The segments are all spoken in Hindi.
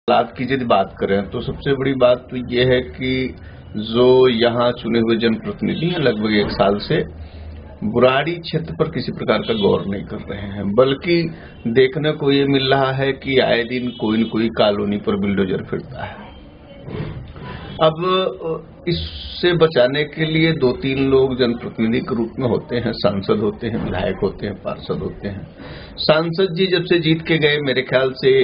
हालात की यदि बात करें तो सबसे बड़ी बात तो ये है कि जो यहाँ चुने हुए जनप्रतिनिधि हैं लगभग 1 साल से बुराड़ी क्षेत्र पर किसी प्रकार का गौर नहीं कर रहे हैं, बल्कि देखने को ये मिल रहा है कि आए दिन कोई न कोई कॉलोनी पर बुलडोजर फिरता है। अब इससे बचाने के लिए 2-3 लोग जनप्रतिनिधि के रूप में होते हैं, सांसद होते हैं, विधायक होते हैं, पार्षद होते हैं। सांसद जी जब से जीत के गए, मेरे ख्याल से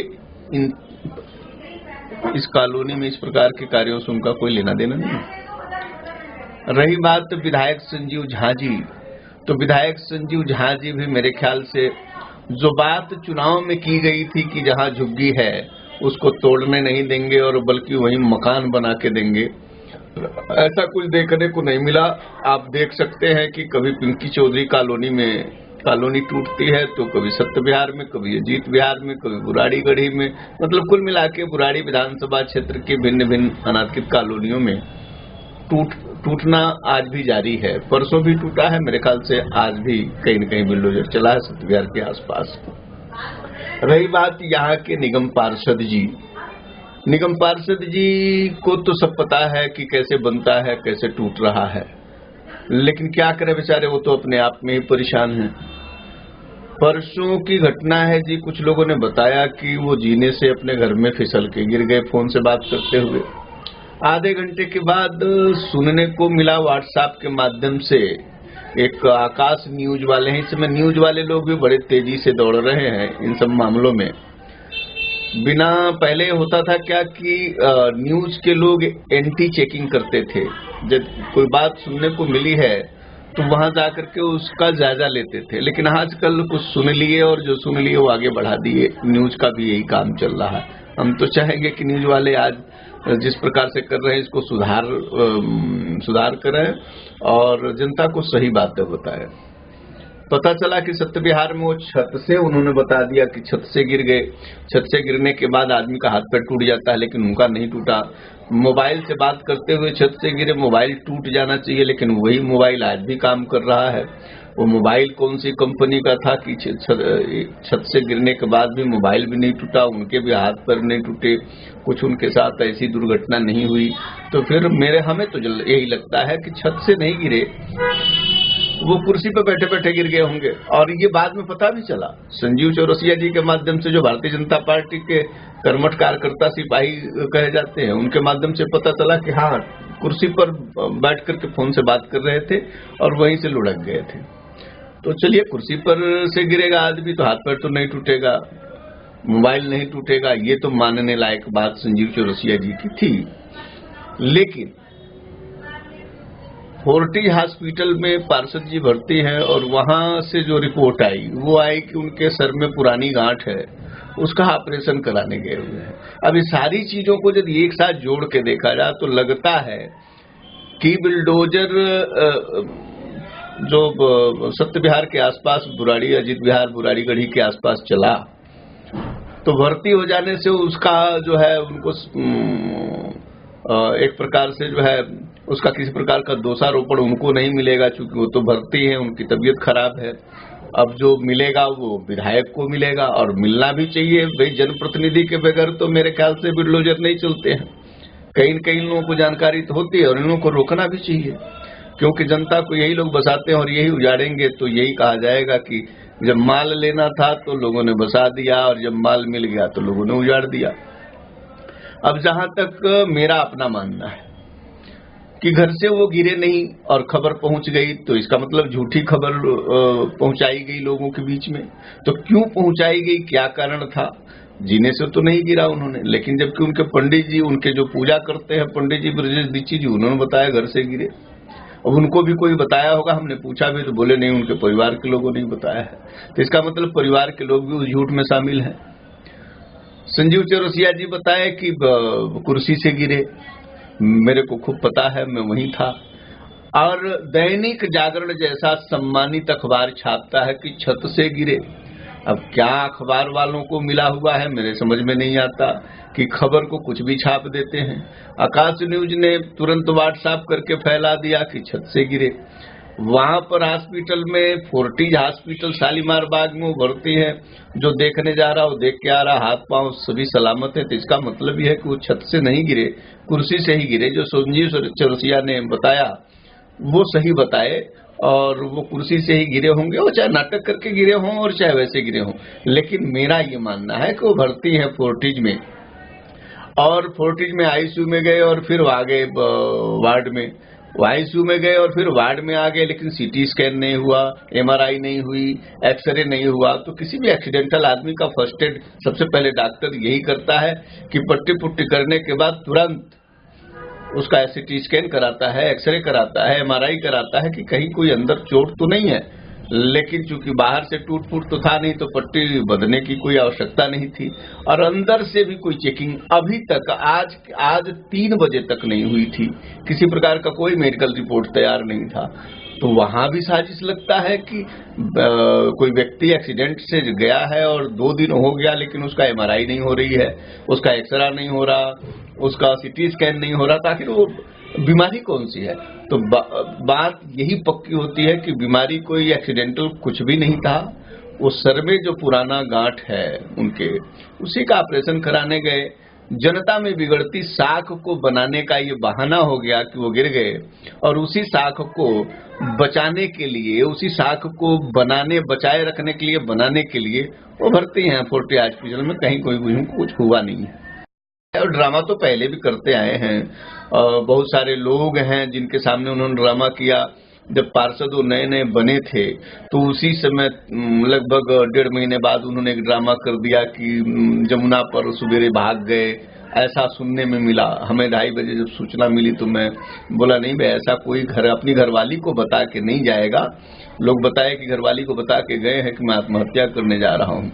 इस कॉलोनी में इस प्रकार के कार्यों से उनका कोई लेना देना नहीं। रही बात विधायक संजीव झा जी, तो विधायक संजीव झा जी भी मेरे ख्याल से जो बात चुनाव में की गई थी कि जहां झुग्गी है उसको तोड़ने नहीं देंगे और बल्कि वहीं मकान बना के देंगे, ऐसा कुछ देखने को नहीं मिला। आप देख सकते हैं कि कभी पिंकी चौधरी कॉलोनी में कॉलोनी टूटती है तो कभी सत्य विहार में, कभी अजीत विहार में, कभी बुराड़ी गढ़ी में, मतलब कुल मिला के बुराड़ी विधानसभा क्षेत्र के भिन्न भिन्न अनाधिकृत कॉलोनियों में टूटना आज भी जारी है। परसों भी टूटा है, मेरे ख्याल से आज भी कहीं न कहीं बुलडोजर चला है सत्य विहार के आसपास। रही बात यहाँ के निगम पार्षद जी को तो सब पता है कि कैसे बनता है, कैसे टूट रहा है, लेकिन क्या करें बेचारे, वो तो अपने आप में ही परेशान हैं। परसों की घटना है जी, कुछ लोगों ने बताया कि वो जीने से अपने घर में फिसल के गिर गए फोन से बात करते हुए। आधे घंटे के बाद सुनने को मिला व्हाट्सएप के माध्यम से, एक आकाश न्यूज वाले हैं, इस समय न्यूज वाले लोग भी बड़े तेजी से दौड़ रहे हैं इन सब मामलों में। बिना पहले होता था क्या कि न्यूज के लोग एंटी चेकिंग करते थे, जब कोई बात सुनने को मिली है तो वहां जाकर के उसका जायजा लेते थे, लेकिन आजकल कुछ सुन लिए और जो सुन लिए वो आगे बढ़ा दिए। न्यूज का भी यही काम चल रहा है। हम तो चाहेंगे कि न्यूज वाले आज जिस प्रकार से कर रहे हैं इसको सुधार करें और जनता को सही बातें बताएं। पता चला कि सत्य विहार में वो छत से उन्होंने बता दिया कि छत से गिर गए। छत से गिरने के बाद आदमी का हाथ पैर टूट जाता है, लेकिन उनका नहीं टूटा। मोबाइल से बात करते हुए छत से गिरे, मोबाइल टूट जाना चाहिए, लेकिन वही मोबाइल आज भी काम कर रहा है। वो मोबाइल कौन सी कंपनी का था कि छत से गिरने के बाद भी मोबाइल भी नहीं टूटा, उनके भी हाथ पैर नहीं टूटे, कुछ उनके साथ ऐसी दुर्घटना नहीं हुई। तो फिर हमें तो यही लगता है कि छत से नहीं गिरे, वो कुर्सी पर बैठे बैठे गिर गए होंगे। और ये बाद में पता भी चला संजीव चौरसिया जी के माध्यम से, जो भारतीय जनता पार्टी के कर्मठ कार्यकर्ता सिपाही कहे जाते हैं, उनके माध्यम से पता चला कि हाँ, कुर्सी पर बैठ करके फोन से बात कर रहे थे और वहीं से लुढ़क गए थे। तो चलिए, कुर्सी पर से गिरेगा आदमी तो हाथ पैर तो नहीं टूटेगा, मोबाइल नहीं टूटेगा, ये तो मानने लायक बात संजीव चौरसिया जी की थी। लेकिन फोर्टिज हॉस्पिटल में पार्षद जी भर्ती हैं और वहां से जो रिपोर्ट आई वो आई कि उनके सर में पुरानी गांठ है, उसका ऑपरेशन कराने गए हुए हैं। अब इस सारी चीजों को यदि एक साथ जोड़ के देखा जाए तो लगता है कि बुलडोजर जो सत्य विहार के आसपास, बुराड़ी अजीत विहार बुराड़ी गढ़ी के आसपास चला, तो भर्ती हो जाने से उसका जो है उनको एक प्रकार से जो है उसका किसी प्रकार का दोषारोपण उनको नहीं मिलेगा, चूंकि वो तो भर्ती है, उनकी तबीयत खराब है। अब जो मिलेगा वो विधायक को मिलेगा और मिलना भी चाहिए भाई। जनप्रतिनिधि के बगैर तो मेरे ख्याल से बुलडोजर नहीं चलते हैं। कई लोगों को जानकारी तो होती है और इन लोगों को रोकना भी चाहिए, क्योंकि जनता को यही लोग बसाते हैं और यही उजाड़ेंगे। तो यही कहा जाएगा कि जब माल लेना था तो लोगों ने बसा दिया और जब माल मिल गया तो लोगों ने उजाड़ दिया। अब जहां तक मेरा अपना मानना है कि घर से वो गिरे नहीं और खबर पहुंच गई, तो इसका मतलब झूठी खबर पहुंचाई गई लोगों के बीच में। तो क्यों पहुंचाई गई, क्या कारण था? जीने से तो नहीं गिरा उन्होंने, लेकिन जबकि उनके पंडित जी, उनके जो पूजा करते हैं पंडित जी ब्रजेश दीक्षित जी, उन्होंने बताया घर से गिरे। अब उनको भी कोई बताया होगा, हमने पूछा भी तो बोले नहीं, उनके परिवार के लोगों ने बताया है। तो इसका मतलब परिवार के लोग भी उस झूठ में शामिल हैं। संजीव चौरसिया जी बताए कि कुर्सी से गिरे, मेरे को खूब पता है, मैं वहीं था। और दैनिक जागरण जैसा सम्मानित अखबार छापता है कि छत से गिरे। अब क्या अखबार वालों को मिला हुआ है, मेरे समझ में नहीं आता कि खबर को कुछ भी छाप देते हैं। आकाश न्यूज ने तुरंत व्हाट्सएप करके फैला दिया कि छत से गिरे। वहां पर हॉस्पिटल में फोर्टिज हॉस्पिटल शालीमार बाग में वो भर्ती है, जो देखने जा रहा वो देख के आ रहा, हाथ पांव सभी सलामत है। तो इसका मतलब यह है कि वो छत से नहीं गिरे, कुर्सी से ही गिरे। जो संजीव चौरसिया ने बताया वो सही बताए, और वो कुर्सी से ही गिरे होंगे, वो चाहे नाटक करके गिरे हों और चाहे वैसे गिरे हों। लेकिन मेरा ये मानना है कि वो भर्ती है फोर्टिज में, और फोर्टिज में आईसीयू में गए और फिर आ गए वार्ड में, आईसीयू में गए और फिर वार्ड में आ गए। लेकिन सीटी स्कैन नहीं हुआ, एमआरआई नहीं हुई, एक्सरे नहीं हुआ। तो किसी भी एक्सीडेंटल आदमी का फर्स्ट एड सबसे पहले डॉक्टर यही करता है कि पट्टी पुट्टी करने के बाद तुरंत उसका सीटी स्कैन कराता है, एक्सरे कराता है, एमआरआई कराता है कि कहीं कोई अंदर चोट तो नहीं है। लेकिन चूंकि बाहर से टूट फूट तो था नहीं, तो पट्टी बंधने की कोई आवश्यकता नहीं थी, और अंदर से भी कोई चेकिंग अभी तक आज 3 बजे तक नहीं हुई थी। किसी प्रकार का कोई मेडिकल रिपोर्ट तैयार नहीं था। तो वहां भी साजिश लगता है कि कोई व्यक्ति एक्सीडेंट से गया है और 2 दिन हो गया, लेकिन उसका एमआरआई नहीं हो रही है, उसका एक्सरे नहीं हो रहा, उसका सीटी स्कैन नहीं हो रहा। तो आखिर वो बीमारी कौन सी है? तो बात यही पक्की होती है कि बीमारी कोई एक्सीडेंटल कुछ भी नहीं था। वो सर में जो पुराना गांठ है उनके, उसी का ऑपरेशन कराने गए। जनता में बिगड़ती साख को बनाने का ये बहाना हो गया कि वो गिर गए, और उसी साख को बचाने के लिए, उसी साख को बचाए रखने के लिए, बनाने के लिए वो भर्ती हैं फोर्टिज हॉस्पिटल में। कहीं कोई कुछ हुआ नहीं है। और ड्रामा तो पहले भी करते आए हैं। बहुत सारे लोग हैं जिनके सामने उन्होंने ड्रामा किया। जब पार्षद वो नए नए बने थे, तो उसी समय लगभग 1.5 महीने बाद उन्होंने एक ड्रामा कर दिया कि जमुना पर सवेरे भाग गए। ऐसा सुनने में मिला। हमें 2:30 बजे जब सूचना मिली तो मैं बोला, नहीं भाई, ऐसा कोई अपनी घरवाली को बता के नहीं जाएगा। लोग बताए कि घरवाली को बता के गए हैं कि मैं आत्महत्या करने जा रहा हूँ।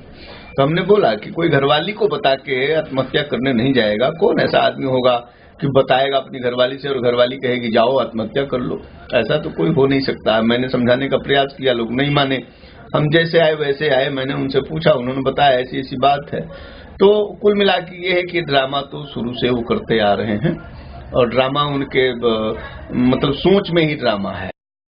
तो हमने बोला कि कोई घरवाली को बता के आत्महत्या करने नहीं जाएगा। कौन ऐसा आदमी होगा कि बताएगा अपनी घरवाली से और घरवाली कहेगी जाओ आत्महत्या कर लो? ऐसा तो कोई हो नहीं सकता। मैंने समझाने का प्रयास किया, लोग नहीं माने। हम जैसे आए वैसे आए। मैंने उनसे पूछा, उन्होंने बताया ऐसी ऐसी बात है। तो कुल मिला के ये है कि ड्रामा तो शुरू से वो करते आ रहे हैं, और ड्रामा उनके मतलब सोच में ही ड्रामा है।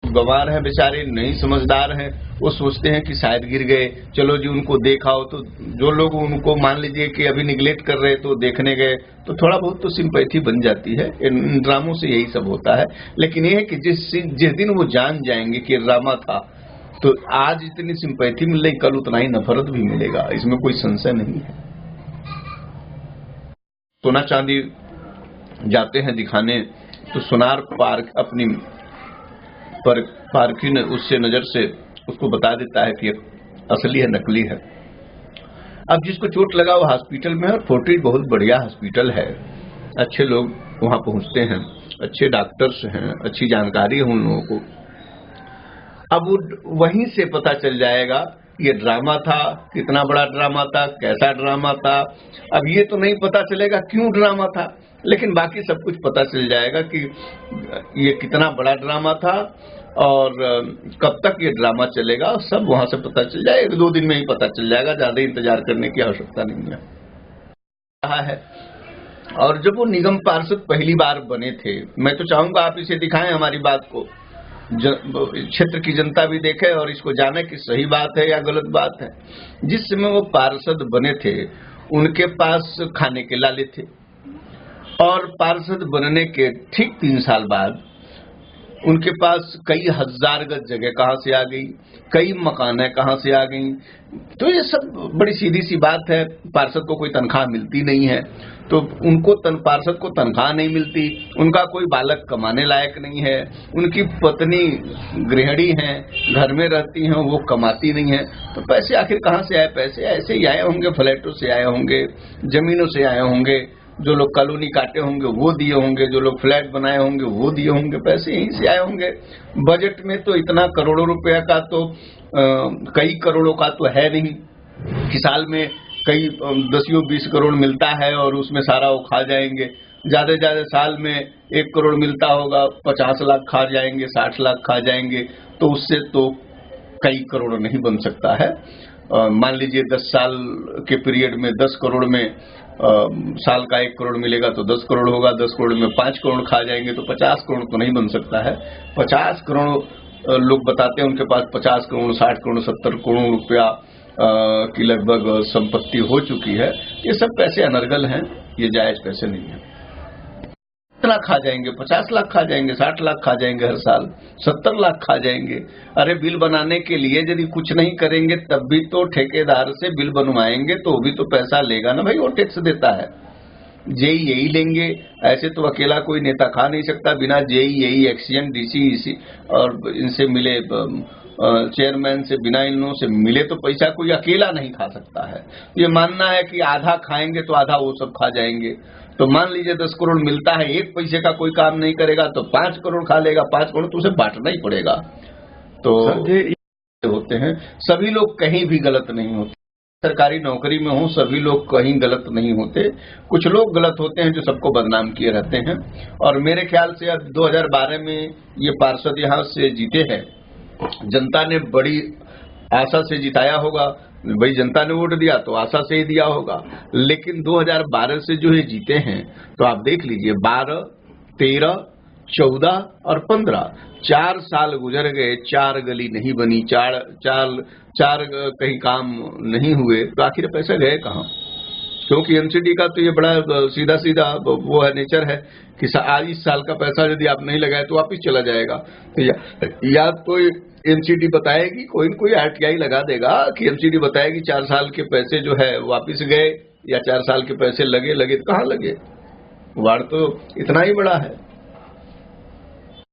गंवार हैं बेचारे, नहीं समझदार हैं। वो सोचते हैं कि शायद गिर गए, चलो जी उनको देखा हो। तो जो लोग उनको मान लीजिए कि अभी निगलेक्ट कर रहे तो देखने गए, तो थोड़ा बहुत तो सिंपैथी बन जाती है। इन ड्रामों से यही सब होता है। लेकिन ये है कि जिस दिन वो जान जाएंगे कि ड्रामा था, तो आज इतनी सिंपैथी मिल रही, कल उतना ही नफरत भी मिलेगा। इसमें कोई संशय नहीं है। सोना चांदी जाते हैं दिखाने, तो सोनार पार्क अपनी पारखी ने उससे नजर से उसको बता देता है कि असली है नकली है। अब जिसको चोट लगा वो हॉस्पिटल में है, और फोर्टिज बहुत बढ़िया हॉस्पिटल है। अच्छे लोग वहां पहुंचते हैं, अच्छे डॉक्टर्स हैं, अच्छी जानकारी है उन लोगों को। अब वहीं से पता चल जाएगा ये ड्रामा था, कितना बड़ा ड्रामा था, कैसा ड्रामा था। अब ये तो नहीं पता चलेगा क्यों ड्रामा था, लेकिन बाकी सब कुछ पता चल जाएगा कि ये कितना बड़ा ड्रामा था और कब तक ये ड्रामा चलेगा। सब वहां से पता चल जाएगा। 1-2 दिन में ही पता चल जाएगा, ज्यादा इंतजार करने की आवश्यकता नहीं है। और जब वो निगम पार्षद पहली बार बने थे, मैं तो चाहूंगा आप इसे दिखाएं, हमारी बात को क्षेत्र की जनता भी देखे और इसको जाने कि सही बात है या गलत बात है। जिस समय वो पार्षद बने थे, उनके पास खाने के लाले थे, और पार्षद बनने के ठीक 3 साल बाद उनके पास कई हजार गज जगह कहां से आ गई, कई मकानें कहां से आ गई। तो ये सब बड़ी सीधी सी बात है। पार्षद को कोई तनख्वाह मिलती नहीं है, तो उनको पार्षद को तनख्वाह नहीं मिलती, उनका कोई बालक कमाने लायक नहीं है, उनकी पत्नी गृहिणी हैं, घर में रहती हैं, वो कमाती नहीं है। तो पैसे आखिर कहां से आए? पैसे ऐसे ही आए होंगे, फ्लैटों से आए होंगे, जमीनों से आए होंगे। जो लोग कॉलोनी काटे होंगे वो दिए होंगे, जो लोग फ्लैट बनाए होंगे वो दिए होंगे। पैसे यहीं से आए होंगे। बजट में तो इतना करोड़ों रुपया का तो कई करोड़ों का तो है नहीं कि साल में कई 10-20 करोड़ मिलता है और उसमें सारा वो खा जाएंगे। ज्यादा ज्यादा साल में 1 करोड़ मिलता होगा, 50 लाख खा जाएंगे, 60 लाख खा जाएंगे। तो उससे तो कई करोड़ नहीं बन सकता है। मान लीजिए 10 साल के पीरियड में 10 करोड़ में साल का 1 करोड़ मिलेगा तो 10 करोड़ होगा, 10 करोड़ में 5 करोड़ खा जाएंगे तो 50 करोड़ तो नहीं बन सकता है। 50 करोड़ लोग बताते हैं उनके पास 50 करोड़, 60 करोड़, 70 करोड़ रुपया की लगभग संपत्ति हो चुकी है। ये सब पैसे अनर्गल हैं, ये जायज पैसे नहीं है। कितना खा जाएंगे? 50 लाख खा जाएंगे, 60 लाख खा जाएंगे हर साल, 70 लाख खा जाएंगे। अरे बिल बनाने के लिए यदि कुछ नहीं करेंगे तब भी तो ठेकेदार से बिल बनवाएंगे तो भी तो पैसा लेगा ना भाई, वो टैक्स देता है। जेई यही लेंगे, ऐसे तो अकेला कोई नेता खा नहीं सकता। बिना जेई यही एक्सीएन डीसी और इनसे मिले चेयरमैन से, बिना इन से मिले तो पैसा कोई अकेला नहीं खा सकता है। ये मानना है कि आधा खाएंगे तो आधा वो सब खा जाएंगे। तो मान लीजिए 10 करोड़ मिलता है, 1 पैसे का कोई काम नहीं करेगा तो 5 करोड़ खा लेगा। 5 करोड़ तो उसे बांटना ही पड़ेगा। तो होते हैं, सभी लोग कहीं भी गलत नहीं होते। सरकारी नौकरी में हो सभी लोग कहीं गलत नहीं होते, कुछ लोग गलत होते हैं जो सबको बदनाम किए रहते हैं। और मेरे ख्याल से अब 2012 में ये पार्षद यहाँ से जीते हैं, जनता ने बड़ी आशा से जिताया होगा। भाई जनता ने वोट दिया तो आशा से ही दिया होगा। लेकिन 2012 से जो है जीते हैं, तो आप देख लीजिए 12, 13, 14 और 15, 4 साल गुजर गए, 4 गली नहीं बनी, चार कहीं काम नहीं हुए, तो आखिर पैसे गए कहाँ? क्योंकि एमसीडी का तो ये बड़ा सीधा सीधा वो है, नेचर है कि आज इस साल का पैसा यदि आप नहीं लगाए तो वापिस चला जाएगा। तो या तो एमसीडी बताएगी, कोई न कोई आरटीआई लगा देगा कि एमसीडी बताएगी 4 साल के पैसे जो है वापिस गए, या 4 साल के पैसे लगे तो कहाँ लगे? वार्ड तो इतना ही बड़ा है।